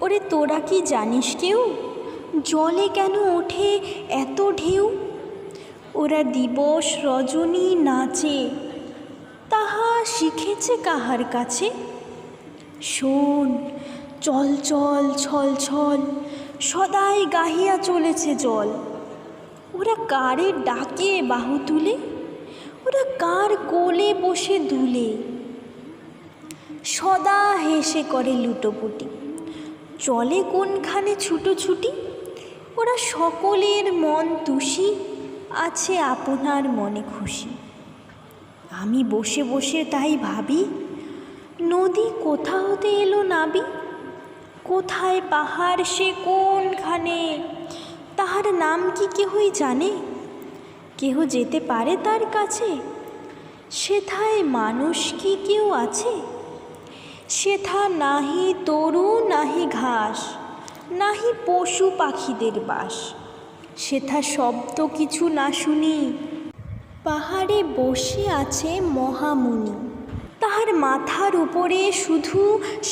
ওরে তোরা কি জানিস কেউ, জলে কেন ওঠে এত ঢেউ? ওরা দিবস রজনী নাচে, তাহা শিখেছে কাহার কাছে? শোন, চল চল ছল ছল, সদাই গাহিয়া চলেছে জল। ওরা কারে ডাকে বাহু তুলে, ওরা কার কোলে বসে দুলে। সদা হেসে করে লুটোপুটি, চলে কোনখানে ছুটোছুটি। ওরা সকলের মন তুষি, আছে আপনার মনে খুশি। আমি বসে বসে তাই ভাবি, নদী কোথা হতে এলো নাবি? কোথায় পাহাড় সে কোনখানে? তাহার নাম কি কেহই জানে? কেহ যেতে পারে তার কাছে? সেথায় মানুষ কি কেউ আছে? সেথা নাহি তরু নাহি ঘাস, নাহি পশু পাখিদের বাস। সেথা শব্দ কিছু না শুনি, পাহাড়ে বসে আছে মহামুনি। তাহার মাথার উপরে শুধু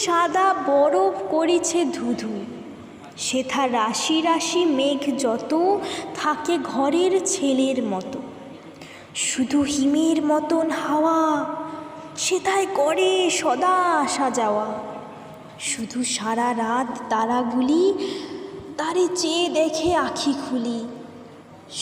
সাদা বরফ করিছে ধুধু। সেথা রাশি রাশি মেঘ যত, থাকে ঘরের ছেলের মতো। শুধু হিমের মতন হাওয়া, সেথায় করে সদা আসা যাওয়া। শুধু সারা রাত তারাগুলি, তারে চেয়ে দেখে আখি খুলি।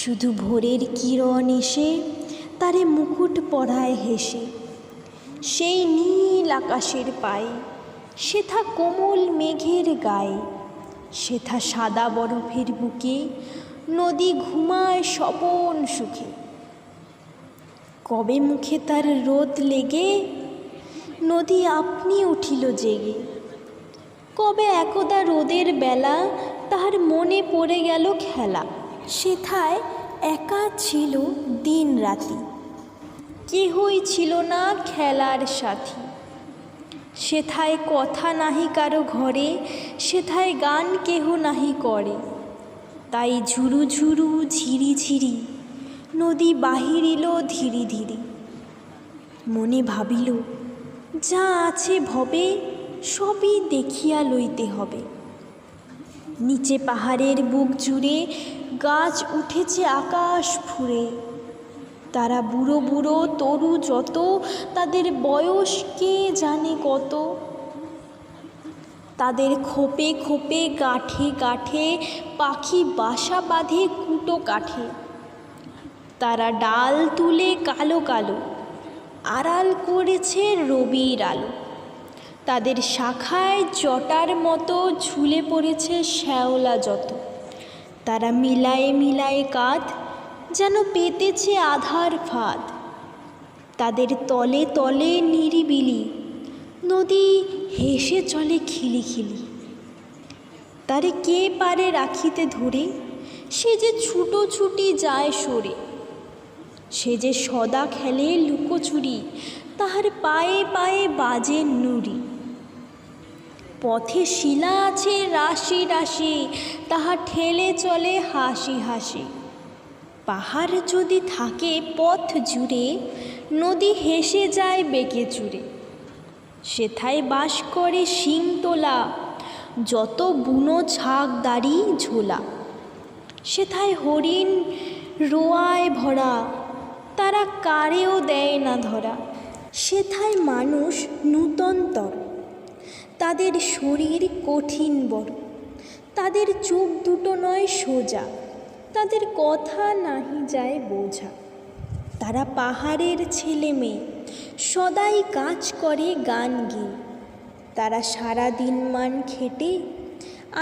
শুধু ভোরের কিরণ এসে, তারে মুকুট পরায় হেসে। সেই নীল আকাশের পায়ে, সেথা কোমল মেঘের গায়ে। সেথা সাদা বরফের বুকে, নদী ঘুমায় স্বপন সুখে। কবে মুখে তার রোদ লেগে, নদী আপনি উঠিল জেগে। কবে একদা রোদের বেলা, তাহার মনে পড়ে গেল খেলা। সেথায় একা ছিল দিন রাতি, কেহই ছিল না খেলার সাথী। সেথায় কথা নাহি কারো ঘরে, সেথায় গান কেহ নাহি করে। তাই ঝুরু ঝুরু ঝিরি ঝিরি, নদী বাহিরিল ধীরে ধীরে। মনে ভাবিল, যা আছে ভবে, সবই দেখিয়া লইতে হবে। নিচে পাহাড়ের বুক জুড়ে, গাছ উঠেছে আকাশ ফুঁড়ে। তারা বুড়ো বুড়ো তরু যত, তাদের বয়স কে জানে কত। তাদের খোপে খোপে গাঁঠে গাঁঠে, পাখি বাসা বাঁধে কুটো কাঠে। তারা ডাল তুলে কালো কালো, আড়াল করেছে রবির আলো। তাদের শাখায় জটার মতো ঝুলে পড়েছে শ্যাওলা যত। তারা মিলায়ে মিলায়ে কাঁধ, যেন পেতেছে আধার ফাঁদ। তাদের তলে তলে নিরিবিলি, নদী হেসে চলে খিলিখিলি। তারে কে পারে রাখিতে ধরে, সে যে ছুটোছুটি যায় সরে। সে যে সদা খেলে লুকোচুরি, তাহার পায়ে পায়ে বাজে নুড়ি। পথে শিলা আছে রাশি রাশি, তাহা ঠেলে চলে হাসি হাসি। পাহাড় যদি থাকে পথ জুড়ে, নদী হেসে যায় বেঁকে চুড়ে। সেথায় বাস করে শিংতোলা, যত বুনো ছাগ দাড়ি ঝোলা। সেথায় হরিণ রোয়ায় ভরা, তারা কারেও দেয় না ধরা। সেথায় মানুষ নূতনতর, তাদের শরীর কঠিন বড়। তাদের চোখ দুটো নয় সোজা, তাদের কথা নাহি যায় বোঝা। তারা পাহাড়ের ছেলে মেয়ে, সদাই কাজ করে গান গেয়ে। তারা সারা দিন মান খেটে,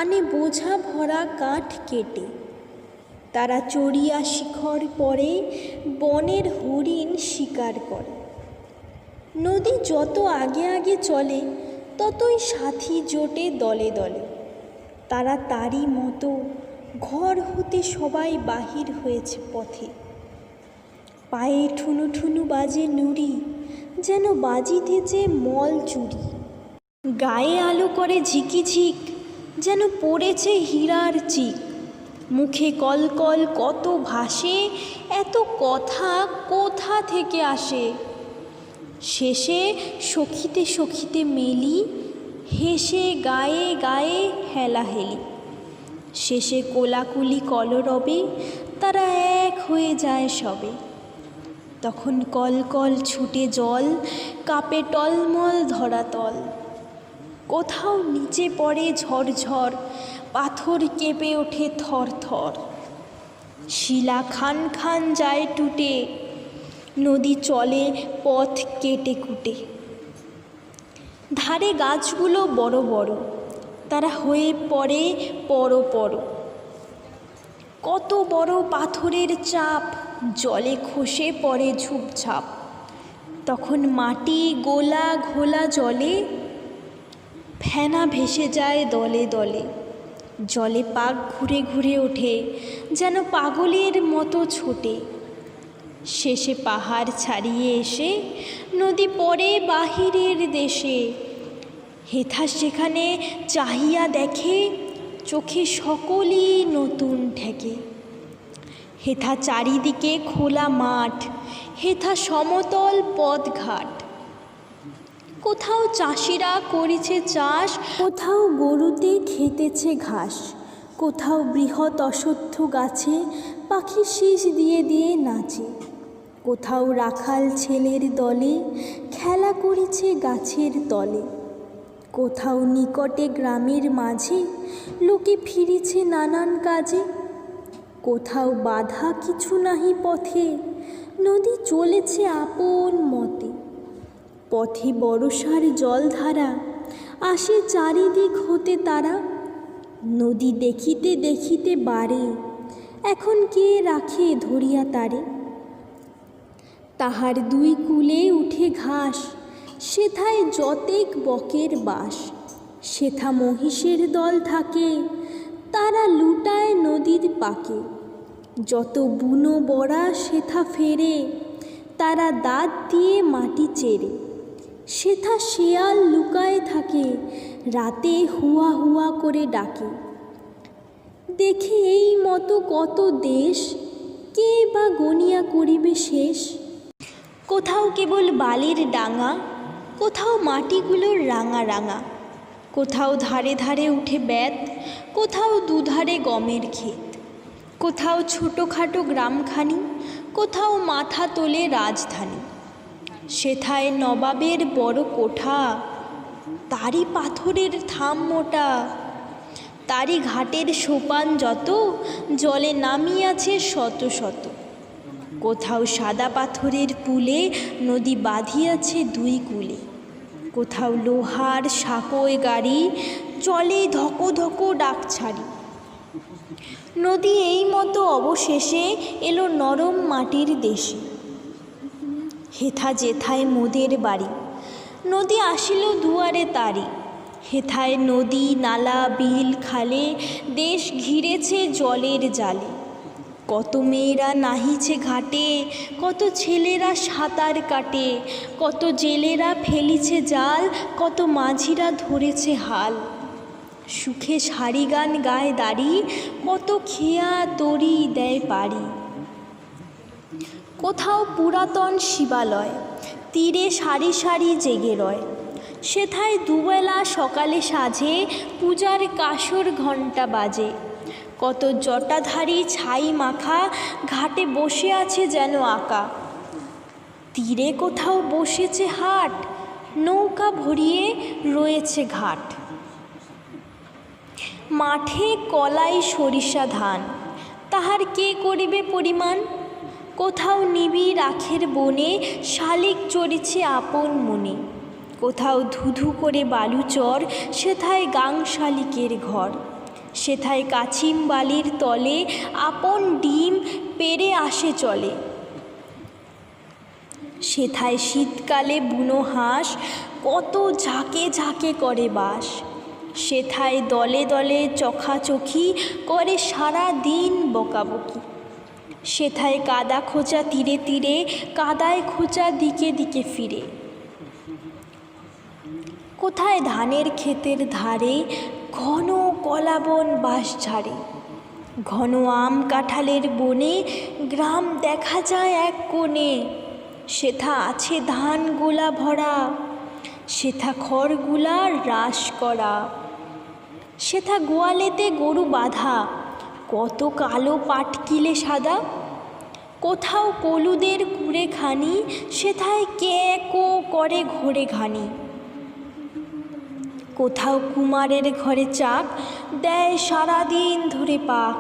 আনে বোঝা ভরা কাঠ কেটে। তারা চড়িয়া শিখর পরে, বনের হরিণ শিকার করে। নদী যত আগে আগে চলে, ততই সাথী জোটে দলে দলে। তারা তারই মতো, ঘর হতে সবাই বাহির হয়েছে পথে। পায়ে ঠুনু ঠুনু বাজে নুড়ি, যেন বাজিতেছে মল চুরি। গায়ে আলো করে ঝিকিঝিক, যেন পড়েছে হীরার চিক। মুখে কলকল কত ভাসে, এত কথা কোথা থেকে আসে। শেষে সখিতে সখিতে মেলি, হেসে গায়ে গায়ে হেলাহেলি, শেষে কোলাকুলি কলরবে তারা এক হয়ে যায় সবে। তখন কল কল ছুটে জল, কাপে টলমল ধরাতল। কোথাও নিচে পড়ে ঝরঝর, পাথর কেঁপে ওঠে থর থর। শিলা খান খান যায় টুটে, নদী চলে পথ কেটে কুটে। ধারে গাছগুলো বড় বড়, তারা হয়ে পড়ে পড়ো পড়ো। কত বড় পাথরের চাপ, জলে খসে পড়ে ঝুপঝাপ। তখন মাটি গোলা ঘোলা জলে, ফেনা ভেসে যায় দলে দলে। জলে পাক ঘুরে ঘুরে ওঠে, যেন পাগলের মতো ছোটে। শেষে পাহাড় ছাড়িয়ে এসে নদী পড়ে বাহিরের দেশে। হেথা সেখানে চাহিয়া দেখে, চোখে সকলই নতুন ঠেকে। হেথা চারিদিকে খোলা মাঠ, হেথা সমতল পথঘাট। কোথাও চাষিরা করেছে চাষ, কোথাও গরুতে খেতেছে ঘাস। কোথাও বৃহৎ অশ্বত্থ গাছে পাখি শীষ দিয়ে দিয়ে নাচে। কোথাও রাখাল ছেলের দলে খেলা করেছে গাছের তলে। কোথাও নিকটে গ্রামের মাঝে লোকে ফিরেছে নানান কাজে। কোথাও বাধা কিছু নাহি পথে, নদী চলেছে আপন মতে। পথে বরষার জলধারা আসে চারিদিক হতে তারা। নদী দেখিতে দেখিতে বাড়ে, এখন কে রাখে ধরিয়া তারে। তাহার দুই কূলে উঠে ঘাস, সেথায় যতেক বকের বাস। সেথা মহিষের দল থাকে, তারা লুটায় নদীর পাকে। যত বুনো বড়া সেথা ফেরে, তারা দাঁত দিয়ে মাটি চেরে। সেথা শেয়াল লুকায় থাকে, রাতে হুয়া হুয়া করে ডাকে। দেখে এই মতো কত দেশ, কে বা গনিয়া করিবে শেষ। কোথাও কেবল বালির ডাঙা, কোথাও মাটিগুলোর রাঙা রাঙা। কোথাও ধারে ধারে উঠে বেত, কোথাও দুধারে গমের ক্ষেত। কোথাও ছোটোখাটো গ্রামখানি, কোথাও মাথা তোলে রাজধানী। সেথায় নবাবের বড় কোঠা, তারই পাথরের থাম মোটা। তারই ঘাটের সোপান যত, জলে নামিয়াছে শত শত। কোথাও সাদা পাথরের পুলে, নদী বাঁধিয়াছে দুই কূলে। কোথাও লোহার সাঁকোয় গাড়ি, চলে ধকো ধকো ডাক ছাড়ি। নদী এই মতো অবশেষে এলো নরম মাটির দেশে। হেথা যেথায় মোদের বাড়ি, নদী আসিল দুয়ারে তারি। হেথায় নদী নালা বিল খালে, দেশ ঘিরেছে জলের জালে। কত মেয়েরা নাহিছে ঘাটে, কত ছেলেরা সাঁতার কাটে। কত জেলেরা ফেলিছে জাল, কত মাঝিরা ধরেছে হাল। সুখে সারি গান গায়ে দাড়ি, কত খেয়া তরি দেয় পাড়ি। কোথাও পুরাতন শিবালয়, তীরে সারি সারি জেগে রয়। সেথায় দুবেলা সকালে সাঁঝে, পূজার কাসর ঘণ্টা বাজে। কত জটাধারী ছাই মাখা, ঘাটে বসে আছে যেন আঁকা। তীরে কোথাও বসেছে হাট, নৌকা ভরিয়ে রয়েছে ঘাট। মাঠে কলাই সরিষা ধান, তাহার কে করিবে পরিমাণ। কোথাও নিবিড় আখের বনে, শালিক চড়েছে আপন মনে। কোথাও ধুধু করে বালুচর, সেথায় গাং শালিকের ঘর। সেথায় কাছিম বালির তলে, আপন ডিম পেড়ে আসে চলে। সেথায় শীতকালে বুনো হাঁস, কত ঝাঁকে ঝাঁকে করে বাস। সেথায় দলে দলে চোখাচোখি করে সারা দিন বকাবকি। সেথায় কাদা খোঁচা তীরে তীরে, কাদায় খোঁচা দিকে দিকে ফিরে। কোথায় ধানের ক্ষেতের ধারে, ঘন কলাবন বাঁশ ঝাড়ে। ঘন আম কাঁঠালের বনে, গ্রাম দেখা যায় এক কোণে। সেথা আছে ধান গোলা ভরা, সেথা খড়গুলা রাশ করা, সেথা গোয়ালেতে গরু বাঁধা, কত কালো পাটকিলে সাদা। কোথাও কলুদের কুড়েখানি, সেথায় কে কো করে ঘোরে ঘানি। কোথাও কুমারের ঘরে চাক, দেয় সারাদিন ধরে পাক।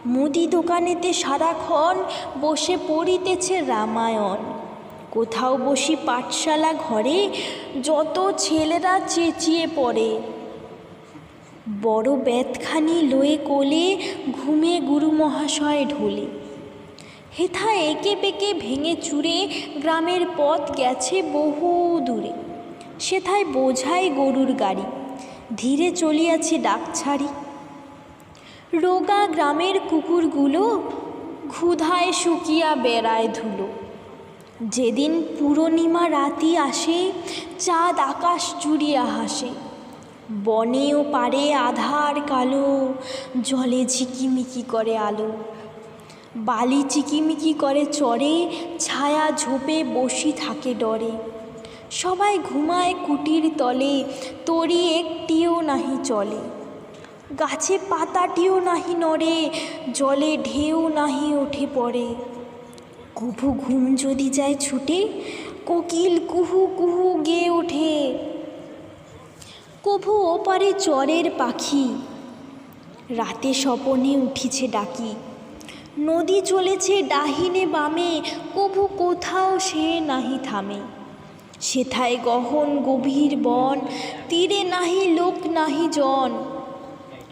মুদি দোকানেতে সারাক্ষণ বসে পড়িতেছে রামায়ণ। কোথাও বসি পাঠশালা ঘরে, যত ছেলেরা চেঁচিয়ে পড়ে। বড় বেতখানি লয়ে কোলে, ঘুমে গুরু মহাশয় ঢোলে। হেথা একে বেঁকে ভেঙে চুরে, গ্রামের পথ গেছে বহু দূরে। সেথায় বোঝাই গরুর গাড়ি, ধীরে চলিয়াছে ডাক ছাড়ি। রোগা গ্রামের কুকুরগুলো, ক্ষুধায় শুকিয়া বেড়ায় ধুলো। যেদিন পূর্ণিমা রাতি আসে, চাঁদ আকাশ জুড়িয়া হাসে। বনে ও পারে আধার কালো, জলে ঝিকিমিকি করে আলো। বালি চিকিমিকি করে চড়ে, ছায়া ঝোপে বসি থাকে ডরে। সবাই ঘুমায় কুটির তলে, তরি একটিও নাহি চলে। গাছে পাতাটিও নাহি নড়ে, জলে ঢেউ নাহি ওঠে পড়ে। কভু ঘুম যদি যায় ছুটে, কোকিল কুহু কুহু গেয়ে ওঠে। কভু ওপারে চরের পাখি, রাতে স্বপনে উঠিছে ডাকি। নদী চলেছে ডাহিনে বামে, কভু কোথাও সে নাহি থামে। সেথায় গহন গভীর বন, তীরে নাহি লোক নাহি জন।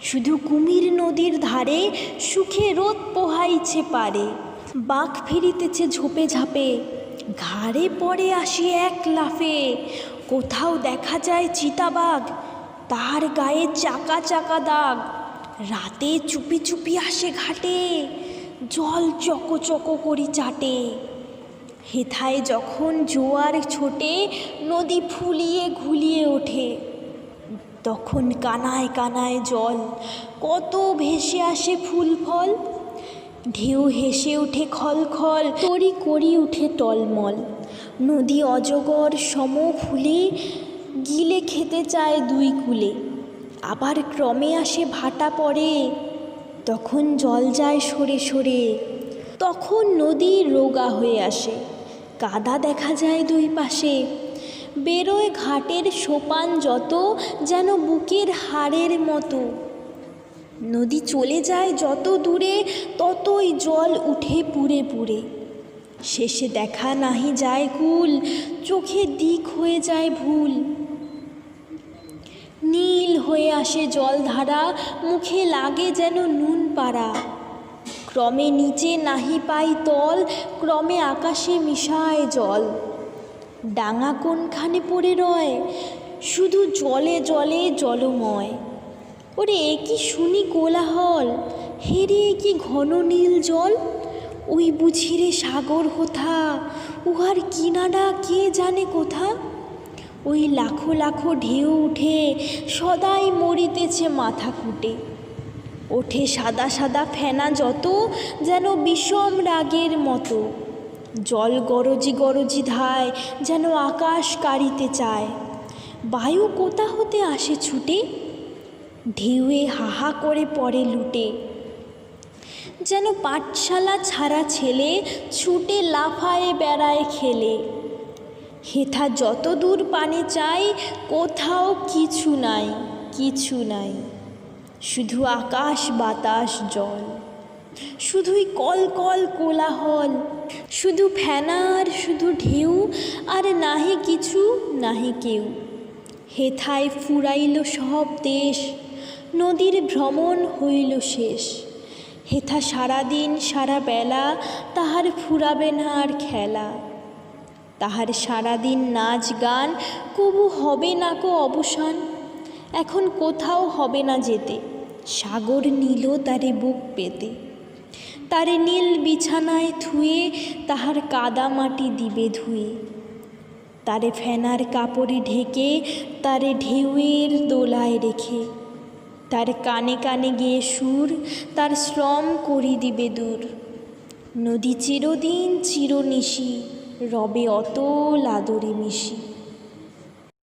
শুধু কুমির নদীর ধারে, সুখে রোদ পোহাইছে পারে। বাঘ ফিরিতেছে ঝোপে ঝাপে, ঘাড়ে পড়ে আসি এক লাফে। কোথাও দেখা যায় চিতাবাঘ, তার গায়ে চাকা চাকা দাগ। রাতে চুপি চুপি আসে ঘাটে, জল চকো চকো করি চাটে। হেথায় যখন জোয়ার ছোটে, নদী ফুলিয়ে ঘুলিয়ে ওঠে। তখন কানায় কানায় জল, কত ভেসে আসে ফুল ফল। ঢেউ হেসে ওঠে খল খল, তরি করি উঠে টলমল। নদী অজগর সম ফুলে, গিলে খেতে চায় দুই কূলে। আবার ক্রমে আসে ভাটা পড়ে, তখন জল যায় সরে সরে। তখন নদী রোগা হয়ে আসে, কাদা দেখা যায় দুই পাশে। বেরোয় ঘাটের সোপান যত, যেন বুকের হাড়ের মতো। নদী চলে যায় যত দূরে, ততই জল উঠে পুরে পুরে। শেষে দেখা নাহি যায় কুল, চোখে দিক হয়ে যায় ভুল। নীল হয়ে আসে জলধারা, মুখে লাগে যেন নুন পাড়া। ক্রমে নিচে নাহি পাই তল, ক্রমে আকাশে মিশায় জল। ডাঙা কোনখানে পড়ে রয়, শুধু জলে জলে জলময়। ওরে এ কি শুনি কোলাহল, হেরে কি ঘন নীল জল। ওই বুঝিরে সাগর হোথা, উহার কিনারা কে জানে কোথা। ওই লাখো লাখো ঢেউ উঠে, সদাই মরিতেছে মাথা কুটে। ওঠে সাদা সাদা ফেনা যত, যেন বিষম রাগের মতো। জল গরজি গরজি ধায়, যেন আকাশ কাড়িতে চায়। বায়ু কোথা হতে আসে ছুটে, ঢেউয়ে হাহা করে পড়ে লুটে। যেন পাঠশালা ছাড়া ছেলে, ছুটে লাফায়ে বেড়ায় খেলে। হেথা যত দূর পানে চাই, কোথাও কিছু নাই কিছু নাই। শুধু আকাশ বাতাস জল, শুধুই কল কল কোলাহল। শুধু ফেনা আর শুধু ঢেউ, আর নাহি কিছু নাহি কেউ। হেথায় ফুরাইল সব দেশ, নদীর ভ্রমণ হইল শেষ। হেথা সারাদিন সারা বেলা, তাহার ফুরাবে না আর খেলা। তাহার সারাদিন নাচ গান, কবু হবে না কো অবসান। এখন কোথাও হবে না যেতে, সাগর নিল তারে বুক পেতে। তারে নীল বিছানায় থুয়ে, তাহার কাদা মাটি দিবে ধুয়ে। তারে ফেনার কাপড়ে ঢেকে, তারে ঢেউয়ের দোলায় রেখে। তার কানে কানে গেয়ে সুর, তার শ্রম করি দিবে দূর। নদী চিরদিন চিরনিশি, রবে অতল আদরে মিশি।